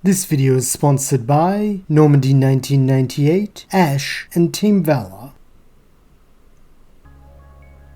This video is sponsored by Normandy 1998, Ash, and Team Valor.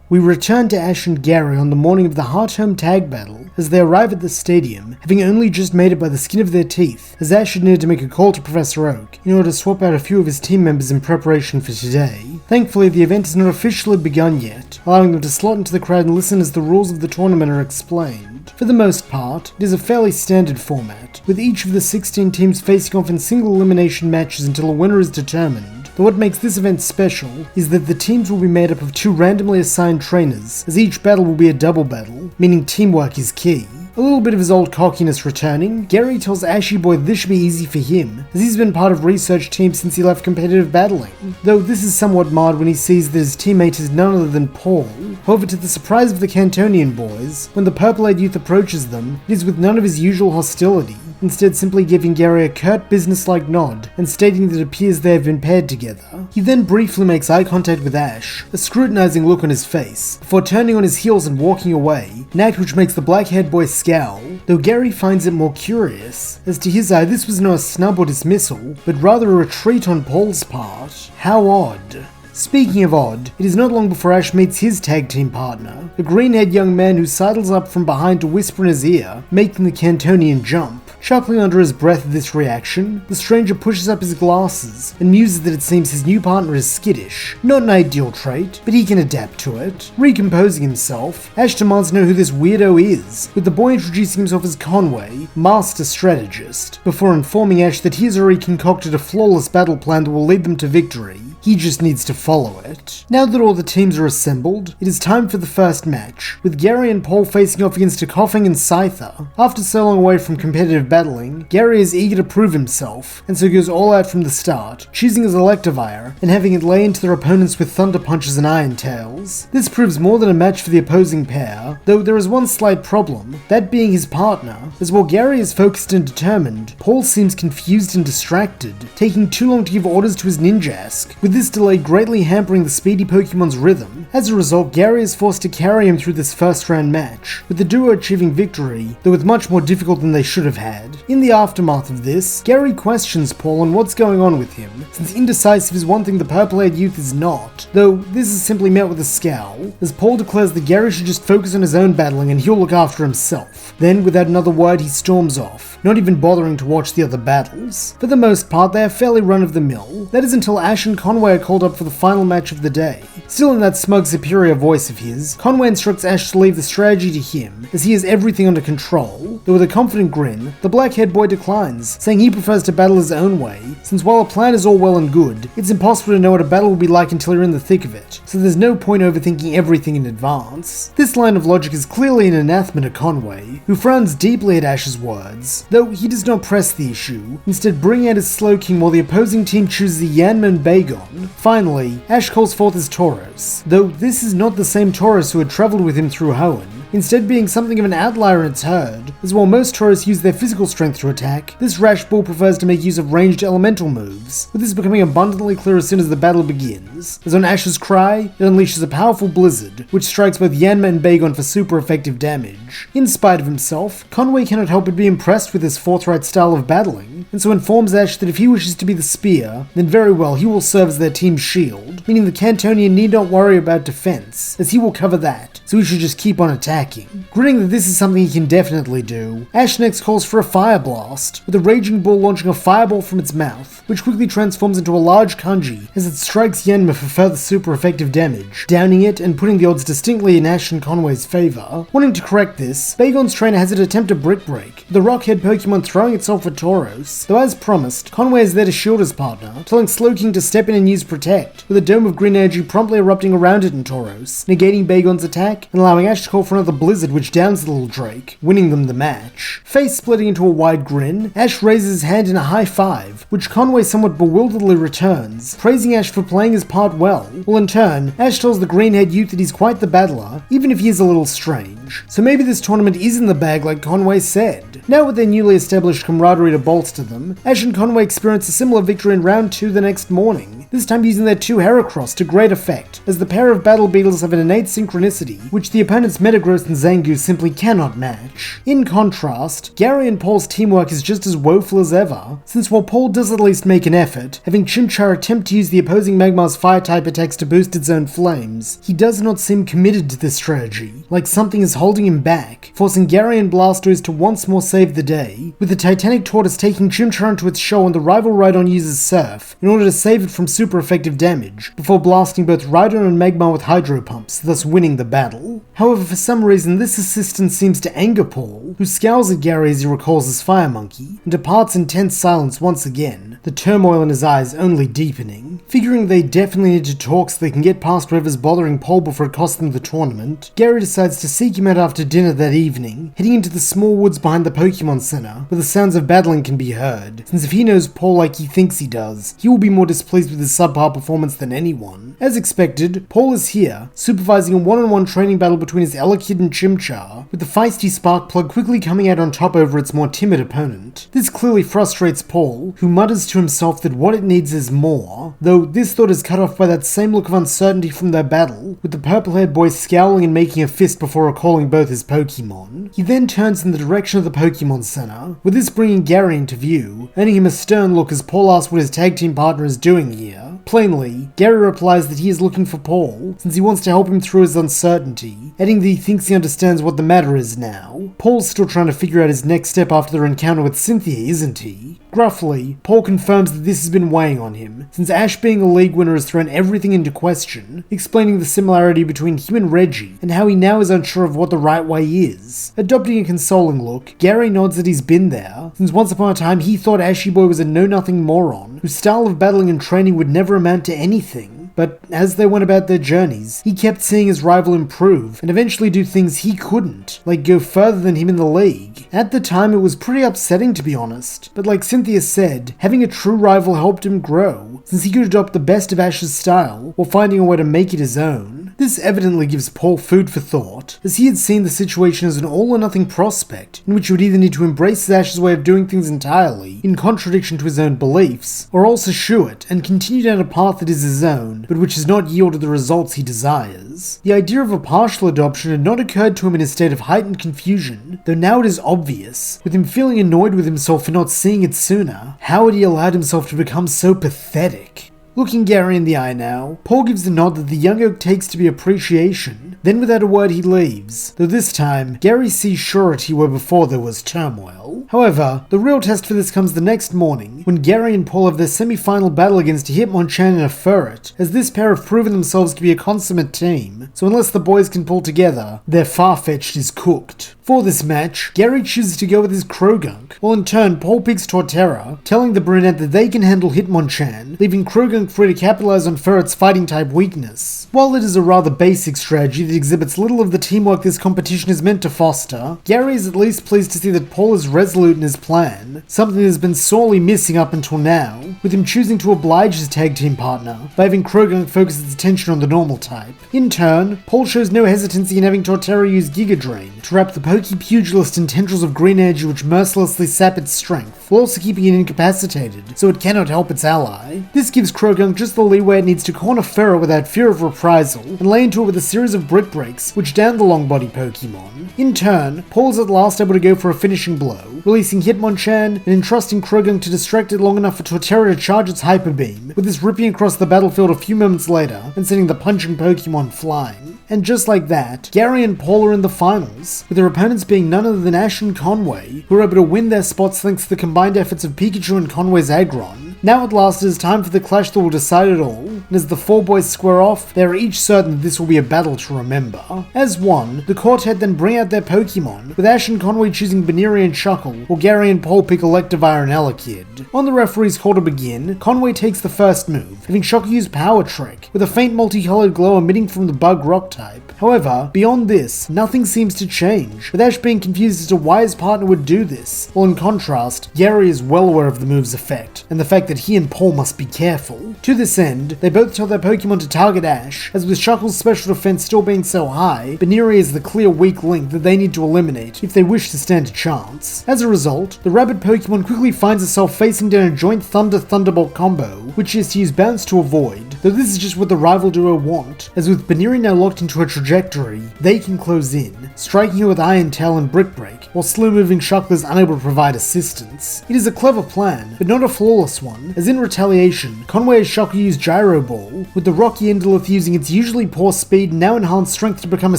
We return to Ash and Gary on the morning of the Heart-Home tag battle as they arrive at the stadium, having only just made it by the skin of their teeth, as Ash had needed to make a call to Professor Oak in order to swap out a few of his team members in preparation for today. Thankfully, the event has not officially begun yet, allowing them to slot into the crowd and listen as the rules of the tournament are explained. For the most part, it is a fairly standard format, with each of the 16 teams facing off in single elimination matches until a winner is determined. But what makes this event special is that the teams will be made up of 2 randomly assigned trainers, as each battle will be a double battle, meaning teamwork is key. A little bit of his old cockiness returning, Gary tells Ashy Boy this should be easy for him, as he's been part of research teams since he left competitive battling. Though this is somewhat marred when he sees that his teammate is none other than Paul. However, to the surprise of the Cantonian boys, when the purple-eyed youth approaches them, it is with none of his usual hostility, instead simply giving Gary a curt business-like nod and stating that it appears they have been paired together. He then briefly makes eye contact with Ash, a scrutinizing look on his face, before turning on his heels and walking away, an act which makes the black-haired boy scowl, though Gary finds it more curious, as to his eye this was not a snub or dismissal, but rather a retreat on Paul's part. How odd. Speaking of odd, it is not long before Ash meets his tag team partner, a green-haired young man who sidles up from behind to whisper in his ear, making the Cantonian jump. Chuckling under his breath at this reaction, the stranger pushes up his glasses and muses that it seems his new partner is skittish. Not an ideal trait, but he can adapt to it. Recomposing himself, Ash demands to know who this weirdo is, with the boy introducing himself as Conway, master strategist, before informing Ash that he has already concocted a flawless battle plan that will lead them to victory. He just needs to follow it. Now that all the teams are assembled, it is time for the first match, with Gary and Paul facing off against a coughing and Scyther. After so long away from competitive battling, Gary is eager to prove himself, and so goes all out from the start, choosing his Electivire and having it lay into their opponents with Thunder Punches and Iron Tails. This proves more than a match for the opposing pair, though there is one slight problem, that being his partner, as while Gary is focused and determined, Paul seems confused and distracted, taking too long to give orders to his Ninjask, with this delay greatly hampering the speedy Pokemon's rhythm. As a result, Gary is forced to carry him through this first round match, with the duo achieving victory, though with much more difficult than they should have had. In the aftermath of this, Gary questions Paul on what's going on with him, since indecisive is one thing the purple-haired youth is not, though this is simply met with a scowl, as Paul declares that Gary should just focus on his own battling and he'll look after himself. Then, without another word, he storms off, not even bothering to watch the other battles. For the most part, they are fairly run-of-the-mill. That is until Ash and Conway are called up for the final match of the day. Still in that smug superior voice of his, Conway instructs Ash to leave the strategy to him, as he has everything under control, though with a confident grin, the black-haired boy declines, saying he prefers to battle his own way, since while a plan is all well and good, it's impossible to know what a battle will be like until you're in the thick of it, so there's no point overthinking everything in advance. This line of logic is clearly an anathema to Conway, who frowns deeply at Ash's words, though he does not press the issue, instead bringing out his Slowking while the opposing team chooses a Yanma and Bagon. Finally, Ash calls forth his Tauros, though this is not the same Tauros who had travelled with him through Hoenn, instead being something of an outlier in its herd, as while most Tauros use their physical strength to attack, this rash bull prefers to make use of ranged elemental moves, with this becoming abundantly clear as soon as the battle begins, as on Ash's cry, it unleashes a powerful blizzard, which strikes both Yanma and Bagon for super effective damage. In spite of himself, Conway cannot help but be impressed with this forthright style of battling, and so informs Ash that if he wishes to be the spear, then very well he will serve as their team's shield, meaning the Cantonian need not worry about defense, as he will cover that, so he should just keep on attacking. Grinning that this is something he can definitely do, Ash next calls for a Fire Blast, with a Raging Bull launching a fireball from its mouth, which quickly transforms into a large Kanji as it strikes Yanma for further super effective damage, downing it and putting the odds distinctly in Ash and Conway's favour. Wanting to correct this, Bagon's trainer has it attempt a Brick Break, the Rockhead Pokemon throwing itself at Tauros, though as promised, Conway is there to shield his partner, telling Slowking to step in and use Protect, with a dome of green energy promptly erupting around it in Tauros, negating Bagon's attack and allowing Ash to call for another Blizzard which downs the little Drake, winning them the match. Face splitting into a wide grin, Ash raises his hand in a high five, which Conway somewhat bewilderedly returns, praising Ash for playing his part well, while in turn, Ash tells the green-haired youth that he's quite the battler, even if he is a little strange. So maybe this tournament is in the bag like Conway said. Now with their newly established camaraderie to bolster them, Ash and Conway experience a similar victory in round 2 the next morning, this time using their 2 Heracross to great effect, as the pair of Battle Beetles have an innate synchronicity, which the opponent's Metagross and Zangoose simply cannot match. In contrast, Gary and Paul's teamwork is just as woeful as ever, since while Paul does at least make an effort, having Chimchar attempt to use the opposing Magmar's Fire-type attacks to boost its own flames, he does not seem committed to this strategy, like something is holding him back, forcing Gary and Blastoise to once more save the day, with the Titanic Tortoise taking Chimchar onto its show and the rival Rhydon uses Surf in order to save it from super effective damage, before blasting both Rhydon and Magmar with Hydro Pumps, thus winning the battle. However, for some reason this assistance seems to anger Paul, who scowls at Gary as he recalls his Fire Monkey, and departs in tense silence once again, the turmoil in his eyes only deepening. Figuring they definitely need to talk so they can get past whatever's bothering Paul before it costs them the tournament, Gary decides to seek him out after dinner that evening, heading into the small woods behind the Pokémon Center, where the sounds of battling can be heard, since if he knows Paul like he thinks he does, he will be more displeased with his subpar performance than anyone. As expected, Paul is here, supervising a one-on-one training battle between his Elekid and Chimchar, with the feisty Sparkplug quickly coming out on top over its more timid opponent. This clearly frustrates Paul, who mutters to himself that what it needs is more, though this thought is cut off by that same look of uncertainty from their battle, with the purple-haired boy scowling and making a fist before recalling both his Pokemon. He then turns in the direction of the Pokemon Center, with this bringing Gary into view, earning him a stern look as Paul asks what his tag team partner is doing here. Plainly, Gary replies that he is looking for Paul, since he wants to help him through his uncertainty, adding that he thinks he understands what the matter is now. Paul's still trying to figure out his next step after their encounter with Cynthia, isn't he? Gruffly, Paul confirms that this has been weighing on him, since Ash being a league winner has thrown everything into question, explaining the similarity between him and Reggie, and how he now is unsure of what the right way is. Adopting a consoling look, Gary nods that he's been there, since once upon a time he thought Ashy Boy was a know-nothing moron, whose style of battling and training would never amount to anything. But as they went about their journeys, he kept seeing his rival improve, and eventually do things he couldn't, like go further than him in the league. At the time it was pretty upsetting to be honest, but like Cynthia said, having a true rival helped him grow, since he could adopt the best of Ash's style, while finding a way to make it his own. This evidently gives Paul food for thought, as he had seen the situation as an all-or-nothing prospect, in which he would either need to embrace Ash's way of doing things entirely, in contradiction to his own beliefs, or else eschew it and continue down a path that is his own, but which has not yielded the results he desires. The idea of a partial adoption had not occurred to him in a state of heightened confusion, though now it is obvious, with him feeling annoyed with himself for not seeing it sooner. How had he allowed himself to become so pathetic? Looking Gary in the eye now, Paul gives the nod that the young oak takes to be appreciation, then without a word he leaves, though this time, Gary sees surety where before there was turmoil. However, the real test for this comes the next morning, when Gary and Paul have their semi-final battle against a Hitmonchan and a Furret, as this pair have proven themselves to be a consummate team, so unless the boys can pull together, their Farfetch'd is cooked. For this match, Gary chooses to go with his Krogunk, while in turn Paul picks Torterra, telling the brunette that they can handle Hitmonchan, leaving Krogunk free to capitalize on Furret's fighting type weakness. While it is a rather basic strategy that exhibits little of the teamwork this competition is meant to foster, Gary is at least pleased to see that Paul is resolute in his plan, something that has been sorely missing up until now, with him choosing to oblige his tag team partner by having Krogunk focus its attention on the normal type. In turn, Paul shows no hesitancy in having Torterra use Giga Drain to wrap the Pugilist in tendrils of green energy which mercilessly sap its strength, while also keeping it incapacitated, so it cannot help its ally. This gives Krogunk just the leeway it needs to corner Furret without fear of reprisal, and lay into it with a series of brick breaks, which down the long body Pokemon. In turn, Paul is at last able to go for a finishing blow, releasing Hitmonchan and entrusting Krogunk to distract it long enough for Torterra to charge its Hyper Beam, with this ripping across the battlefield a few moments later and sending the punching Pokemon flying. And just like that, Gary and Paul are in the finals, with their opponents being none other than Ash and Conway, who are able to win their spots thanks to the combined efforts of Pikachu and Conway's Aggron. Now at last it is time for the clash that will decide it all, and as the four boys square off, they are each certain that this will be a battle to remember. As one, the quartet then bring out their Pokemon, with Ash and Conway choosing Baneri and Shuckle, while Gary and Paul pick Electivire and Elekid. On the referee's call to begin, Conway takes the first move, having Shuckle use Power Trick, with a faint multicolored glow emitting from the bug rock type. However, beyond this, nothing seems to change, with Ash being confused as to why his partner would do this, while in contrast, Gary is well aware of the move's effect, and the fact fact that he and Paul must be careful. To this end, they both tell their Pokemon to target Ash, as with Shuckle's special defense still being so high, Baneri is the clear weak link that they need to eliminate if they wish to stand a chance. As a result, the rabbit Pokemon quickly finds itself facing down a joint Thunder-Thunderbolt combo, which is to use Bounce to avoid, though this is just what the rival duo want, as with Baneri now locked into a trajectory, they can close in, striking her with Iron Tail and Brick Break, while slow-moving Shuckle is unable to provide assistance. It is a clever plan, but not a flawless one, as in retaliation, Conway has Shuckle use Gyro Ball, with the Rocky Indolith using its usually poor speed and now enhanced strength to become a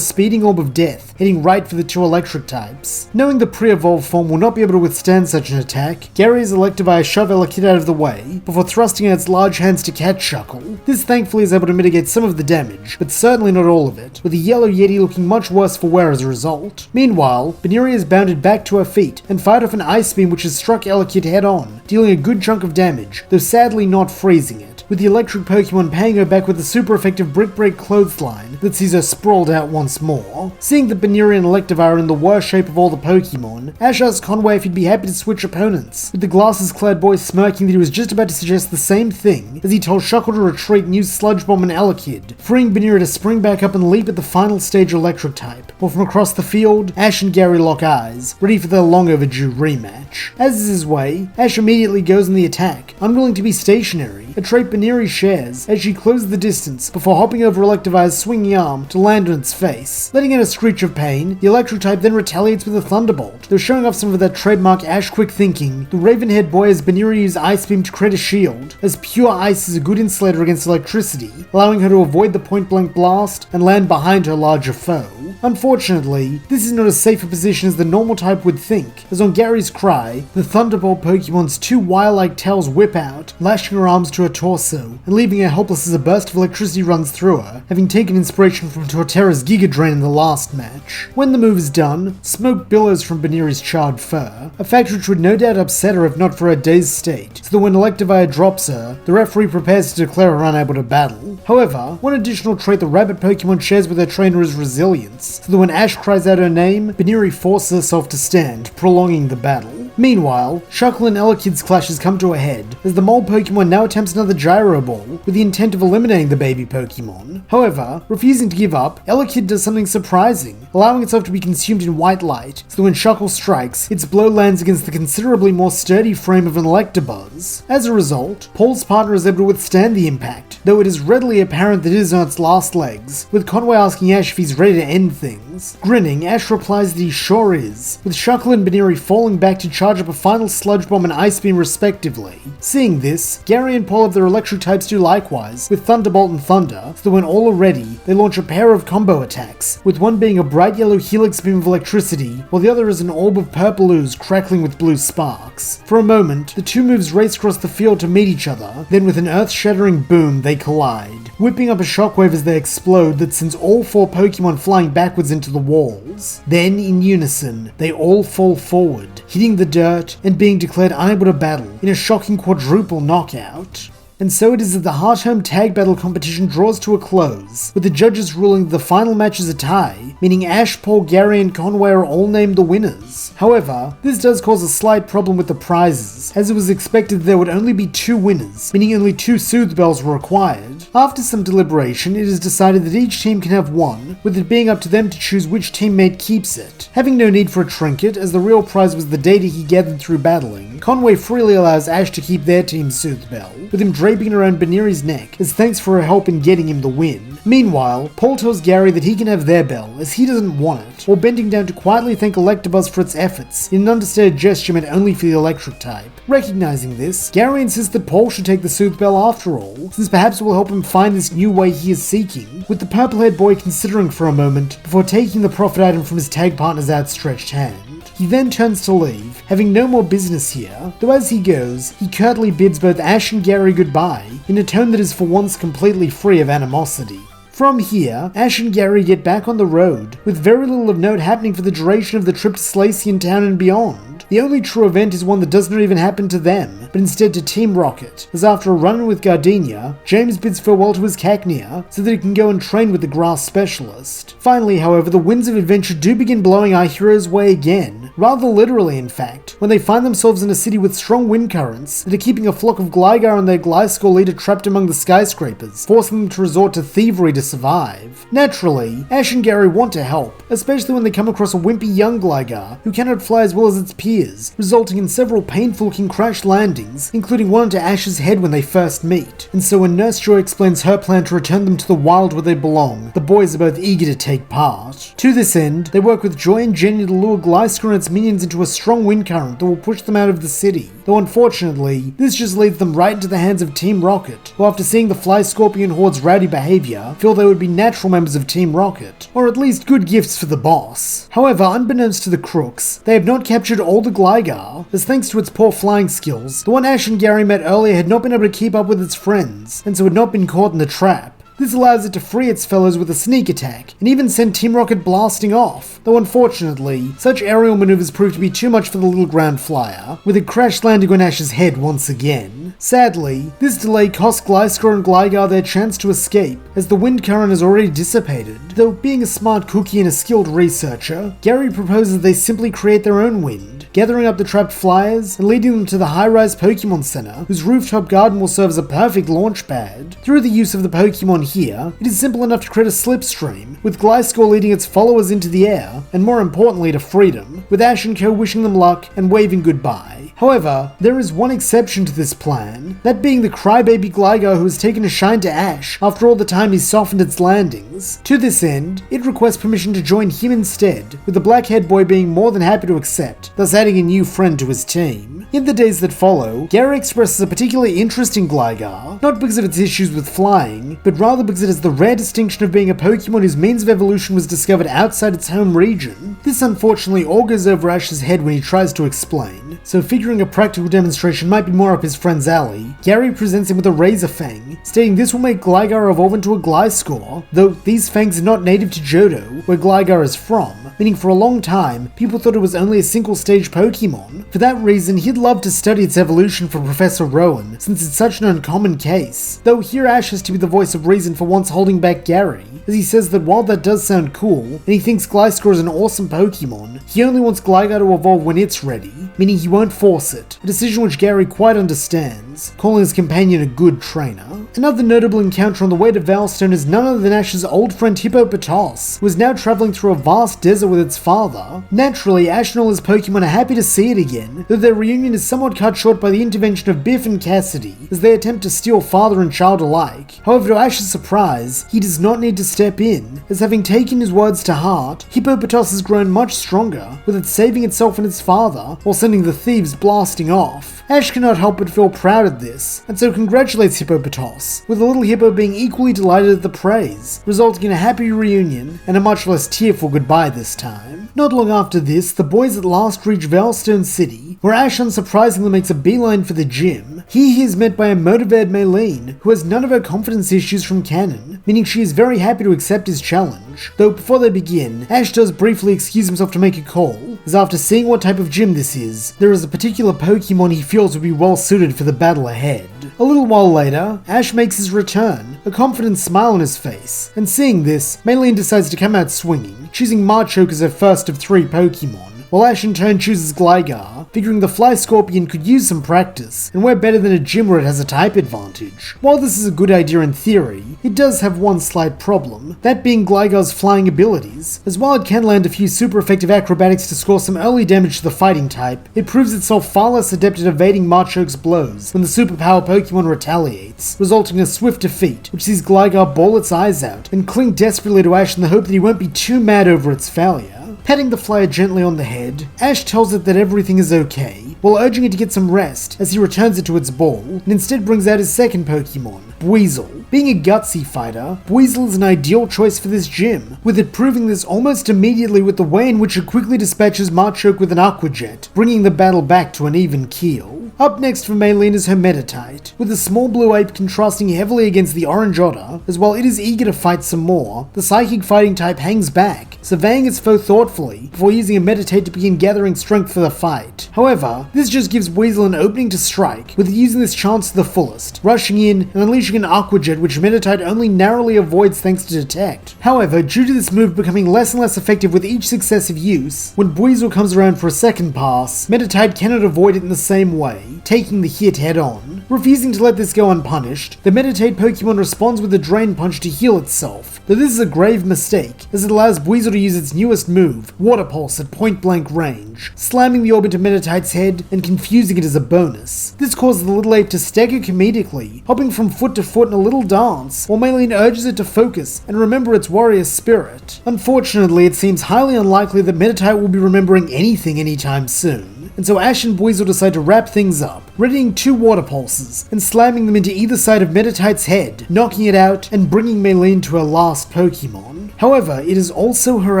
speeding orb of death, heading right for the two electric types. Knowing the pre-evolved form will not be able to withstand such an attack, Gary is Electivire shove Elekid out of the way, before thrusting out its large hands to catch Shuckle. This thankfully is able to mitigate some of the damage, but certainly not all of it, with the Yellow Yeti looking much worse for wear as a result. Meanwhile, Baneri has bounded back to her feet and fired off an Ice Beam which has struck Elekid head on, dealing a good chunk of damage, though sadly not freezing it, with the electric Pokemon paying her back with a super effective Brick Break clothesline that sees her sprawled out once more. Seeing that Baneri and Electivire are in the worst shape of all the Pokemon, Ash asks Conway if he'd be happy to switch opponents, with the glasses-clad boy smirking that he was just about to suggest the same thing as he told Shuckle to retreat and use Sludge Bomb on Elekid, freeing Baneri to spring back up and leap at the final stage electric type, while from across the field, Ash and Gary lock eyes, ready for their long overdue rematch. As is his way, Ash immediately goes on the attack, unwilling to be stationary, a trait Baneri shares as she closes the distance before hopping over Electivire's swinging arm to land on its face. Letting out a screech of pain, the electric type then retaliates with a Thunderbolt, though showing off some of that trademark Ash quick thinking, the Raven-haired boy has Baneri use Ice Beam to create a shield, as pure ice is a good insulator against electricity, allowing her to avoid the point-blank blast and land behind her larger foe. Unfortunately, this is not as safe a position as the normal type would think, as on Gary's cry, the Thunderbolt Pokemon's two wire-like tails whip out, lashing her arms to her torso, and leaving her helpless as a burst of electricity runs through her, having taken inspiration from Torterra's Giga Drain in the last match. When the move is done, smoke billows from Baneri's charred fur, a fact which would no doubt upset her if not for her dazed state, so that when Electivire drops her, the referee prepares to declare her unable to battle. However, one additional trait the rabbit Pokemon shares with her trainer is resilience, so that when Ash cries out her name, Baneri forces herself to stand, prolonging the battle. Meanwhile, Shuckle and Elekid's clashes come to a head, as the mole Pokemon now attempts another Gyro Ball, with the intent of eliminating the baby Pokemon. However, refusing to give up, Elekid does something surprising, allowing itself to be consumed in white light, so that when Shuckle strikes, its blow lands against the considerably more sturdy frame of an Electabuzz. As a result, Paul's partner is able to withstand the impact, though it is readily apparent that it is on its last legs, with Conway asking Ash if he's ready to end things. Grinning, Ash replies that he sure is, with Shuckle and Baneri falling back to charge up a final Sludge Bomb and Ice Beam respectively. Seeing this, Gary and Paul of their electric types do likewise, with Thunderbolt and Thunder, so that when all are ready, they launch a pair of combo attacks, with one being a bright yellow helix beam of electricity, while the other is an orb of purple ooze crackling with blue sparks. For a moment, the two moves race across the field to meet each other, then with an earth-shattering boom, they collide, whipping up a shockwave as they explode that sends all four Pokemon flying backwards into the walls. Then, in unison, they all fall forward, hitting the dirt and being declared unable to battle in a shocking quadruple knockout. And so it is that the Heart-Home Tag Battle competition draws to a close, with the judges ruling that the final match is a tie, meaning Ash, Paul, Gary, and Conway are all named the winners. However, this does cause a slight problem with the prizes, as it was expected that there would only be 2 winners, meaning only 2 Soothe Bells were required. After some deliberation, it is decided that each team can have one, with it being up to them to choose which teammate keeps it. Having no need for a trinket, as the real prize was the data he gathered through battling, Conway freely allows Ash to keep their team's Soothe Bell, with him draping it around Baneri's neck as thanks for her help in getting him the win. Meanwhile, Paul tells Gary that he can have their bell, as he doesn't want it, while bending down to quietly thank Electabuzz for its efforts, in an understated gesture meant only for the electric type. Recognizing this, Gary insists that Paul should take the Soothe Bell after all, since perhaps it will help him find this new way he is seeking, with the purple-haired boy considering for a moment before taking the profit item from his tag partner's outstretched hand. He then turns to leave, having no more business here, though as he goes, he curtly bids both Ash and Gary goodbye, in a tone that is for once completely free of animosity. From here, Ash and Gary get back on the road, with very little of note happening for the duration of the trip to Slacian Town and beyond. around. The only true event is one that does not even happen to them, but instead to Team Rocket, as after a run-in with Gardenia, James bids farewell to his Cacnea so that he can go and train with the grass specialist. Finally, however, the winds of adventure do begin blowing our heroes' way again, rather literally in fact, when they find themselves in a city with strong wind currents that are keeping a flock of Gligar and their Gliscor leader trapped among the skyscrapers, forcing them to resort to thievery to survive. Naturally, Ash and Gary want to help, especially when they come across a wimpy young Gligar who cannot fly as well as its peers, resulting in several painful-looking crash landings, including one onto Ash's head when they first meet. And so when Nurse Joy explains her plan to return them to the wild where they belong, the boys are both eager to take part. To this end, they work with Joy and Jenny to lure Gliscor and its minions into a strong wind current that will push them out of the city. Though unfortunately, this just leads them right into the hands of Team Rocket, who after seeing the Fly Scorpion Horde's rowdy behavior, feel they would be natural members of Team Rocket, or at least good gifts for the boss. However, unbeknownst to the crooks, they have not captured all the Gligar, as thanks to its poor flying skills, the one Ash and Gary met earlier had not been able to keep up with its friends, and so had not been caught in the trap. This allows it to free its fellows with a sneak attack, and even send Team Rocket blasting off, though unfortunately, such aerial maneuvers proved to be too much for the little ground flyer, with it crash landing on Ash's head once again. Sadly, this delay cost Gliscor and Gligar their chance to escape, as the wind current has already dissipated. Though being a smart cookie and a skilled researcher, Gary proposes they simply create their own wind, gathering up the trapped flyers and leading them to the high-rise Pokémon Center, whose rooftop garden will serve as a perfect launch pad. Through the use of the Pokémon here, it is simple enough to create a slipstream, with Gliscor leading its followers into the air, and more importantly to freedom, with Ash and Co wishing them luck and waving goodbye. However, there is one exception to this plan, that being the crybaby Gligar who has taken a shine to Ash after all the time he's softened its landings. To this end, it requests permission to join him instead, with the black-haired boy being more than happy to accept, thus adding a new friend to his team. In the days that follow, Gary expresses a particularly interesting Gligar, not because of its issues with flying, but rather because it has the rare distinction of being a Pokemon whose means of evolution was discovered outside its home region. This unfortunately all goes over Ash's head when he tries to explain, so figuring a practical demonstration might be more up his friend's alley, Gary presents him with a Razor Fang, stating this will make Gligar evolve into a Gliscor, though these fangs are not native to Johto, where Gligar is from, meaning for a long time, people thought it was only a single-stage Pokemon. For that reason, he'd love to study its evolution for Professor Rowan, since it's such an uncommon case, though here Ash has to be the voice of reason for once holding back Gary, as he says that while that does sound cool, and he thinks Gliscor is an awesome Pokemon, he only wants Gligar to evolve when it's ready, meaning he won't force it, a decision which Gary quite understands, calling his companion a good trainer. Another notable encounter on the way to Veilstone is none other than Ash's old friend Hippopotas, who is now traveling through a vast desert with its father. Naturally, Ash and all his Pokemon are happy to see it again, though their reunion is somewhat cut short by the intervention of Biff and Cassidy, as they attempt to steal father and child alike. However, to Ash's surprise, he does not need to step in, as having taken his words to heart, Hippopotas has grown much stronger, with it saving itself and its father, while sending the thieves blasting off. Ash cannot help but feel proud of this, and so congratulates Hippopotas, with the little hippo being equally delighted at the praise, resulting in a happy reunion and a much less tearful goodbye this time. Not long after this, the boys at last reach Veilstone City, where Ash unsurprisingly makes a beeline for the gym. Here he is met by a motivated Maylene, who has none of her confidence issues from canon, meaning she is very happy to accept his challenge. Though before they begin, Ash does briefly excuse himself to make a call, as after seeing what type of gym this is, there is a particular Pokemon he feels would be well suited for the battle ahead. A little while later, Ash makes his return, a confident smile on his face, and seeing this, Maylene decides to come out swinging, choosing Machoke as her first of 3 Pokemon, while Ash in turn chooses Gligar, figuring the Fly Scorpion could use some practice, and we're better than a gym where it has a type advantage. While this is a good idea in theory, it does have one slight problem, that being Gligar's flying abilities, as while it can land a few super effective acrobatics to score some early damage to the fighting type, it proves itself far less adept at evading Machoke's blows when the superpower Pokemon retaliates, resulting in a swift defeat, which sees Gligar bawl its eyes out and cling desperately to Ash in the hope that he won't be too mad over its failure. Patting the flyer gently on the head, Ash tells it that everything is okay, while urging it to get some rest as he returns it to its ball, and instead brings out his second Pokemon, Buizel. Being a gutsy fighter, Buizel is an ideal choice for this gym, with it proving this almost immediately with the way in which it quickly dispatches Machoke with an Aqua Jet, bringing the battle back to an even keel. Up next for Maylene is her Meditite, with the small blue ape contrasting heavily against the orange otter, as while it is eager to fight some more, the psychic fighting type hangs back, surveying its foe thoughtfully before using a meditate to begin gathering strength for the fight. However, this just gives Weasel an opening to strike, with using this chance to the fullest, rushing in and unleashing an Aqua Jet which Meditite only narrowly avoids thanks to Detect. However, due to this move becoming less and less effective with each successive use, when Weasel comes around for a second pass, Meditite cannot avoid it in the same way, taking the hit head on. Refusing to let this go unpunished, the Meditate Pokemon responds with a Drain Punch to heal itself, though this is a grave mistake, as it allows Weasel to use its newest move, Water Pulse, at point blank range, slamming the orb into Meditite's head and confusing it as a bonus. This causes the little ape to stagger comedically, hopping from foot to foot in a little dance, while Maylene urges it to focus and remember its warrior spirit. Unfortunately, it seems highly unlikely that Meditite will be remembering anything anytime soon, and so Ash and Weasel decide to wrap things up, readying 2 Water Pulses and slamming them into either side of Meditite's head, knocking it out and bringing Maylene to her last Pokemon. However, it is also her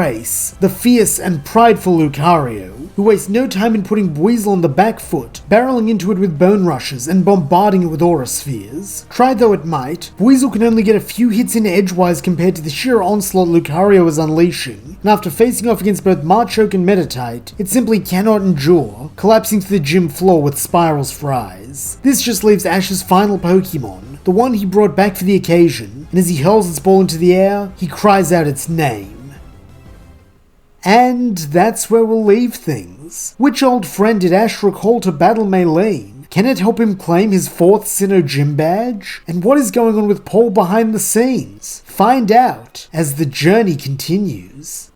ace, the fierce and prideful Lucario, who wastes no time in putting Weasel on the back foot, barreling into it with Bone Rushes and bombarding it with Aura Spheres. Try though it might, Weasel can only get a few hits in edgewise compared to the sheer onslaught Lucario is unleashing, and after facing off against both Machoke and Meditite, it simply cannot endure, collapsing to the gym floor with spirals for eyes. This just leaves Ash's final Pokemon, the one he brought back for the occasion, and as he hurls its ball into the air, he cries out its name. And that's where we'll leave things. Which old friend did Ash recall to battle Maylene? Can it help him claim his 4th Sinnoh Gym badge? And what is going on with Paul behind the scenes? Find out as the journey continues.